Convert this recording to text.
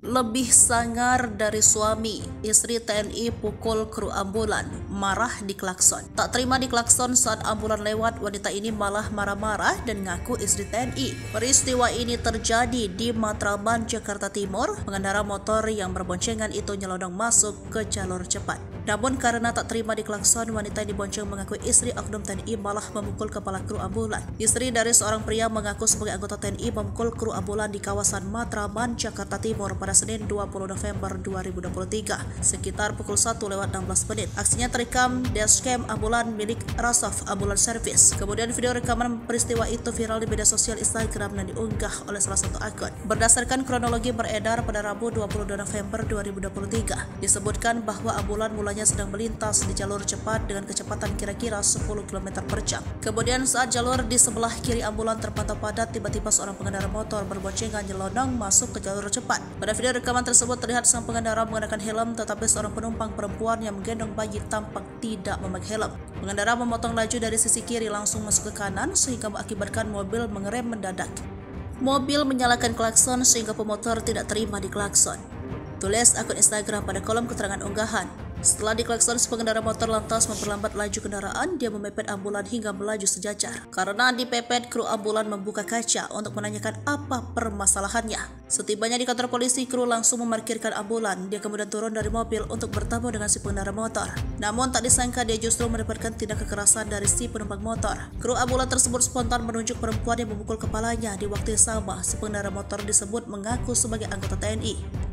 Lebih sangar dari suami, istri TNI pukul kru ambulan, marah di klakson. Tak terima di klakson saat ambulan lewat, wanita ini malah marah-marah dan ngaku istri TNI. Peristiwa ini terjadi di Matraman, Jakarta Timur. Pengendara motor yang berboncengan itu nyelonong masuk ke jalur cepat. Namun karena tak terima di klakson, wanita yang dibonceng mengaku istri oknum TNI malah memukul kepala kru ambulan. Istri dari seorang pria mengaku sebagai anggota TNI memukul kru ambulan di kawasan Matraman, Jakarta Timur pada Senin 20 November 2023 sekitar pukul 1:16 menit. Aksinya terekam dashcam ambulan milik Rasaf Ambulance Service. Kemudian video rekaman peristiwa itu viral di media sosial Instagram dan diunggah oleh salah satu akun. Berdasarkan kronologi beredar pada Rabu 22 November 2023, disebutkan bahwa ambulan mulanya sedang melintas di jalur cepat dengan kecepatan kira-kira 10 km per jam. Kemudian saat jalur di sebelah kiri ambulan terpantau padat, tiba-tiba seorang pengendara motor berboncengan nyelonong masuk ke jalur cepat. Pada video rekaman tersebut terlihat sang pengendara mengenakan helm, tetapi seorang penumpang perempuan yang menggendong bayi tampak tidak memakai helm. Pengendara memotong laju dari sisi kiri langsung masuk ke kanan sehingga mengakibatkan mobil mengerem mendadak. Mobil menyalakan klakson sehingga pemotor tidak terima di klakson. Tulis akun Instagram pada kolom keterangan unggahan. Setelah diklakson, pengendara motor lantas memperlambat laju kendaraan. Dia memepet ambulan hingga melaju sejajar. Karena dipepet, kru ambulan membuka kaca untuk menanyakan apa permasalahannya. Setibanya di kantor polisi, kru langsung memarkirkan ambulan. Dia kemudian turun dari mobil untuk bertemu dengan si pengendara motor. Namun tak disangka dia justru mendapatkan tindak kekerasan dari si penumpang motor. Kru ambulan tersebut spontan menunjuk perempuan yang memukul kepalanya. Di waktu yang sama, si pengendara motor disebut mengaku sebagai anggota TNI.